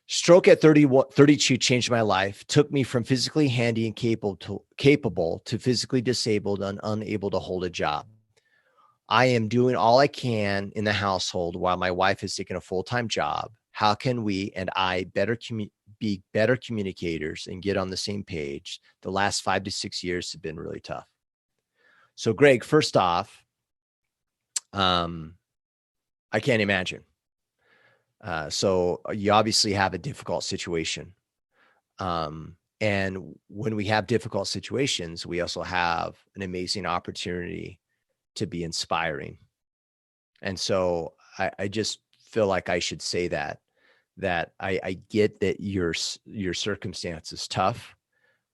Stroke at 32 changed my life, took me from physically handy and capable to physically disabled and unable to hold a job. I am doing all I can in the household while my wife is taking a full-time job. How can we and I be better communicators and get on the same page? The last 5 to 6 years have been really tough. So Greg, first off, I can't imagine. So you obviously have a difficult situation. And when we have difficult situations, we also have an amazing opportunity to be inspiring. And so I just feel like I should say that I get that your circumstance is tough.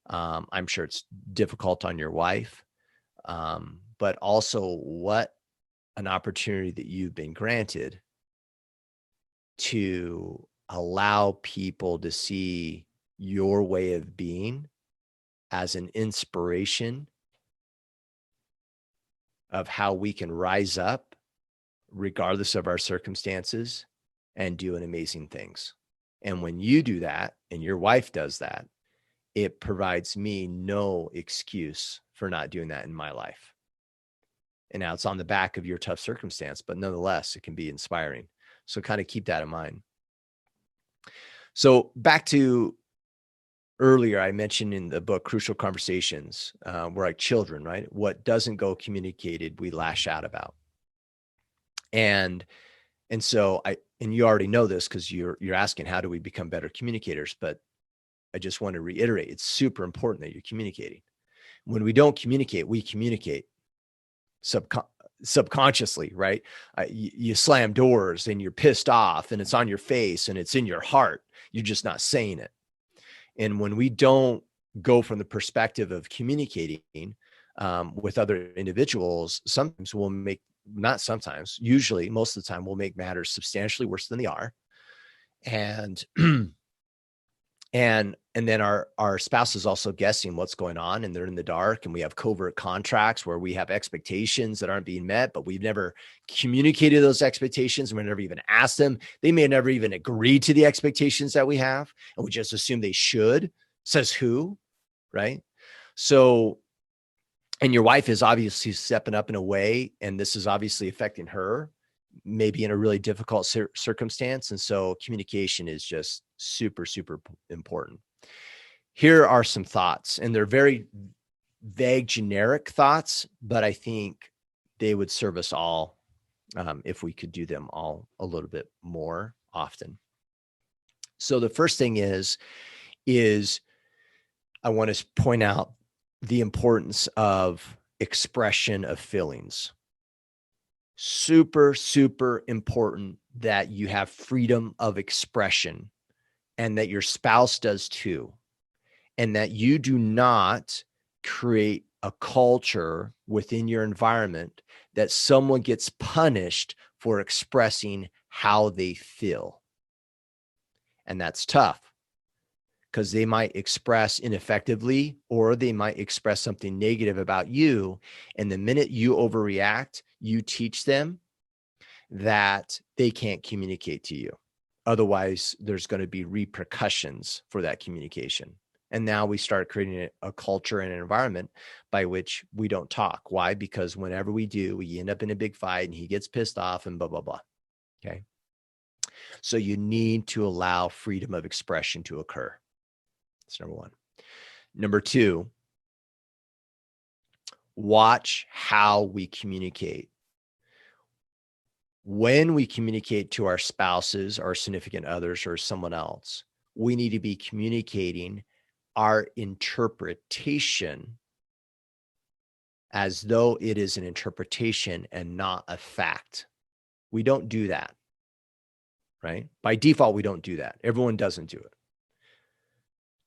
I'm sure it's difficult on your wife. But also what an opportunity that you've been granted to allow people to see your way of being as an inspiration of how we can rise up regardless of our circumstances and doing amazing things. And when you do that and your wife does that, it provides me no excuse for not doing that in my life. And now it's on the back of your tough circumstance, but nonetheless, it can be inspiring. So kind of keep that in mind. So back to earlier, I mentioned in the book, Crucial Conversations, we're like children, right? What doesn't go communicated, we lash out about. And so and you already know this because you're asking, how do we become better communicators? But I just want to reiterate, it's super important that you're communicating. When we don't communicate, we communicate subconsciously, right? You slam doors and you're pissed off and it's on your face and it's in your heart. You're just not saying it. And when we don't go from the perspective of communicating with other individuals, sometimes we'll make, not sometimes, usually most of the time we'll make matters substantially worse than they are. And and then our spouse is also guessing what's going on and they're in the dark, and we have covert contracts where we have expectations that aren't being met, but we've never communicated those expectations and we never even asked them. They may never even agree to the expectations that we have, and we just assume they should. Says who, right? So, and your wife is obviously stepping up in a way, and this is obviously affecting her, maybe in a really difficult circumstance. And so communication is just super, super important. Here are some thoughts, and they're very vague, generic thoughts, but I think they would serve us all if we could do them all a little bit more often. So the first thing is I want to point out the importance of expression of feelings. Super, super important that you have freedom of expression, and that your spouse does too. And that you do not create a culture within your environment that someone gets punished for expressing how they feel. And that's tough because they might express ineffectively, or they might express something negative about you. And the minute you overreact, you teach them that they can't communicate to you. Otherwise, there's going to be repercussions for that communication. And now we start creating a culture and an environment by which we don't talk. Why? Because whenever we do, we end up in a big fight and he gets pissed off and blah, blah, blah. Okay. So you need to allow freedom of expression to occur. That's number one. Number two, watch how we communicate. When we communicate to our spouses, our significant others, or someone else, we need to be communicating our interpretation as though it is an interpretation and not a fact. We don't do that, right? By default, we don't do that. Everyone doesn't do it.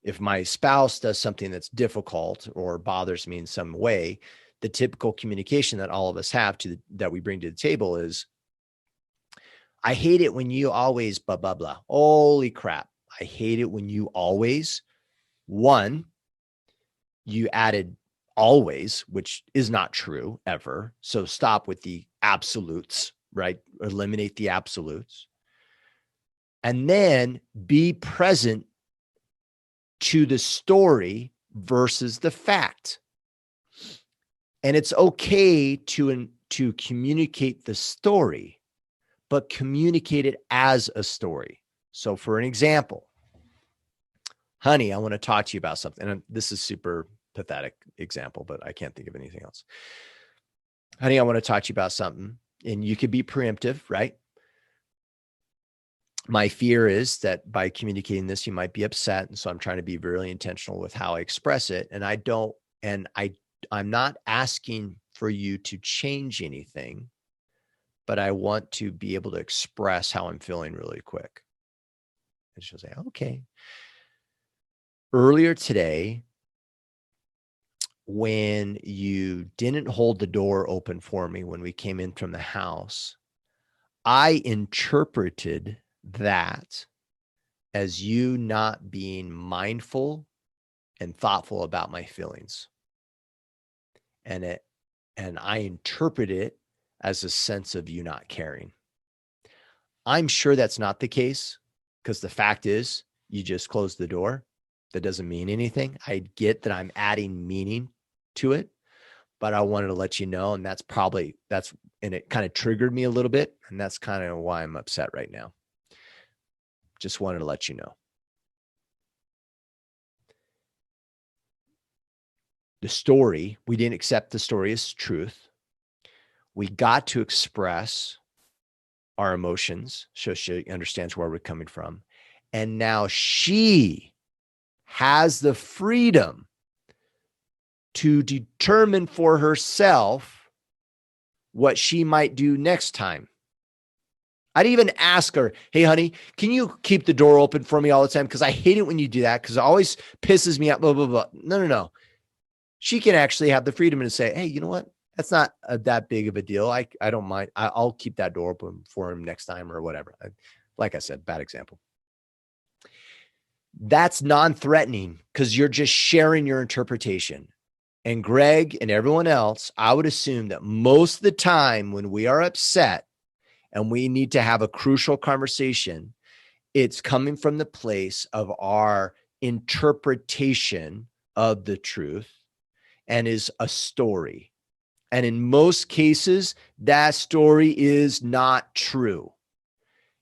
If my spouse does something that's difficult or bothers me in some way, the typical communication that all of us have that we bring to the table is, I hate it when you always blah, blah, blah. Holy crap. I hate it when you always. One, you added always, which is not true ever. So stop with the absolutes, right? Eliminate the absolutes. And then be present to the story versus the fact. And it's okay to communicate the story, but communicate it as a story. So for an example, honey, I want to talk to you about something. And this is super pathetic example, but I can't think of anything else. Honey, I want to talk to you about something. And you could be preemptive, right? My fear is that by communicating this, you might be upset. And so I'm trying to be really intentional with how I express it. And I'm not asking for you to change anything, but I want to be able to express how I'm feeling really quick. And she'll say, okay. Earlier today, when you didn't hold the door open for me when we came in from the house, I interpreted that as you not being mindful and thoughtful about my feelings. And I interpret it as a sense of you not caring. I'm sure that's not the case, because the fact is you just closed the door. That doesn't mean anything. I get that I'm adding meaning to it, but I wanted to let you know. And and it kind of triggered me a little bit. And that's kind of why I'm upset right now. Just wanted to let you know. The story, we didn't accept the story as truth. We got to express our emotions so she understands where we're coming from. And now she has the freedom to determine for herself what she might do next time. I'd even ask her, hey, honey, can you keep the door open for me all the time? Because I hate it when you do that, because it always pisses me off, blah, blah, blah. No. She can actually have the freedom to say, hey, you know what? That's not that big of a deal. I don't mind. I'll keep that door open for him next time or whatever. Like I said, bad example. That's non-threatening because you're just sharing your interpretation. And Greg and everyone else, I would assume that most of the time when we are upset and we need to have a crucial conversation, it's coming from the place of our interpretation of the truth and is a story. And in most cases, that story is not true.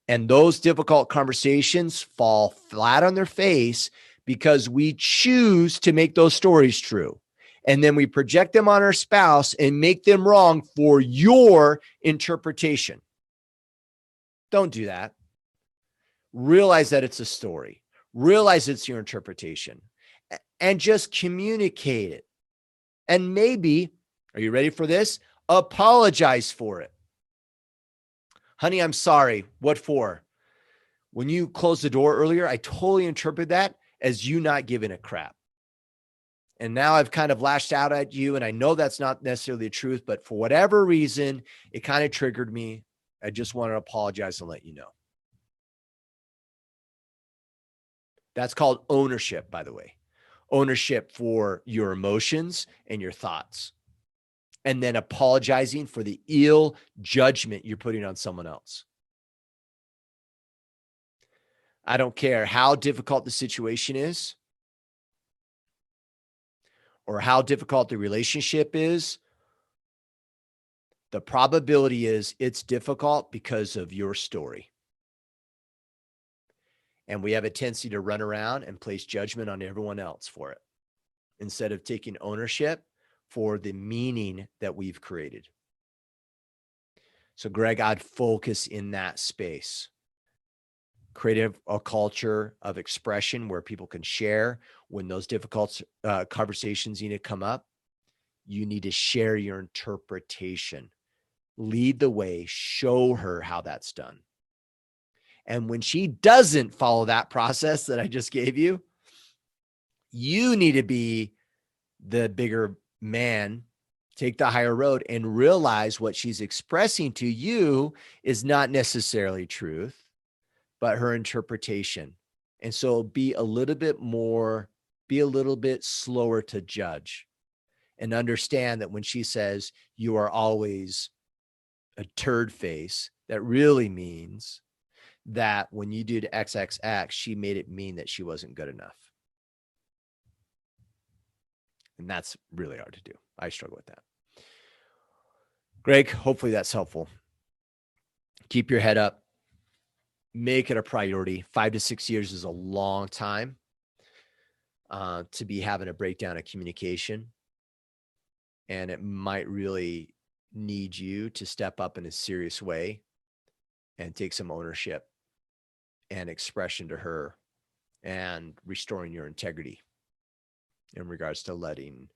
And those difficult conversations fall flat on their face because we choose to make those stories true. And then we project them on our spouse and make them wrong for your interpretation. Don't do that. Realize that it's a story. Realize it's your interpretation. And just communicate it. And maybe, are you ready for this? Apologize for it. Honey, I'm sorry. What for? When you closed the door earlier, I totally interpreted that as you not giving a crap. And now I've kind of lashed out at you, and I know that's not necessarily the truth, but for whatever reason, it kind of triggered me. I just want to apologize and let you know. That's called ownership, by the way. Ownership for your emotions and your thoughts. And then apologizing for the ill judgment you're putting on someone else. I don't care how difficult the situation is or how difficult the relationship is. The probability is it's difficult because of your story. And we have a tendency to run around and place judgment on everyone else for it, instead of taking ownership for the meaning that we've created. So Greg, I'd focus in that space. Create a culture of expression where people can share. When those difficult conversations need to come up, you need to share your interpretation. Lead the way, show her how that's done. And when she doesn't follow that process that I just gave you, you need to be the bigger man, take the higher road, and realize what she's expressing to you is not necessarily truth, but her interpretation. And so be a little bit slower to judge, and understand that when she says you are always a turd face, that really means that when you did XXX, she made it mean that she wasn't good enough. And that's really hard to do. I struggle with that. Greg, hopefully that's helpful. Keep your head up. Make it a priority. 5 to 6 years is a long time to be having a breakdown of communication. And it might really need you to step up in a serious way and take some ownership and expression to her and restoring your integrity in regards to letting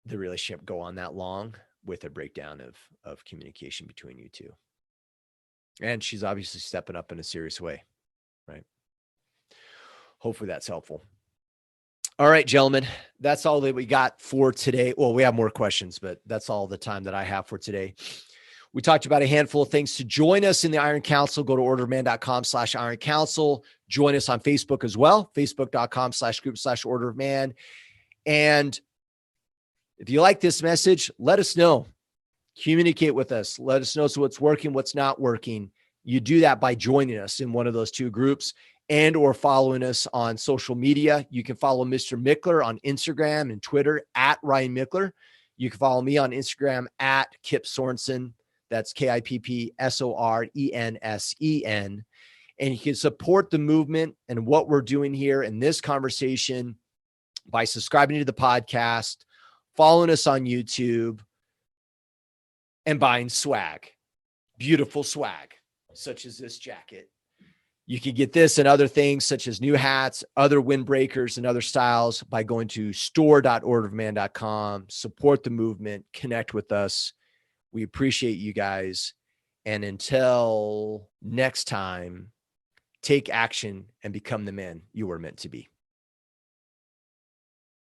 the relationship go on that long with a breakdown of communication between you two. And she's obviously stepping up in a serious way, right? Hopefully that's helpful. All right, gentlemen, that's all that we got for today. Well, we have more questions, but that's all the time that I have for today. We talked about a handful of things. To join us in the Iron Council, go to orderofman.com/Iron Council. Join us on Facebook as well, facebook.com/group/orderofman. And if you like this message, let us know. Communicate with us. Let us know what's working, what's not working. You do that by joining us in one of those two groups and or following us on social media. You can follow Mr. Mickler on Instagram and Twitter at Ryan Mickler. You can follow me on Instagram at Kip Sorensen. That's KIPPSORENSEN. And you can support the movement and what we're doing here in this conversation by subscribing to the podcast, following us on YouTube, and buying swag, beautiful swag, such as this jacket. You can get this and other things such as new hats, other windbreakers, and other styles by going to store.orderofman.com. Support the movement, connect with us. We appreciate you guys. And until next time, take action and become the man you were meant to be.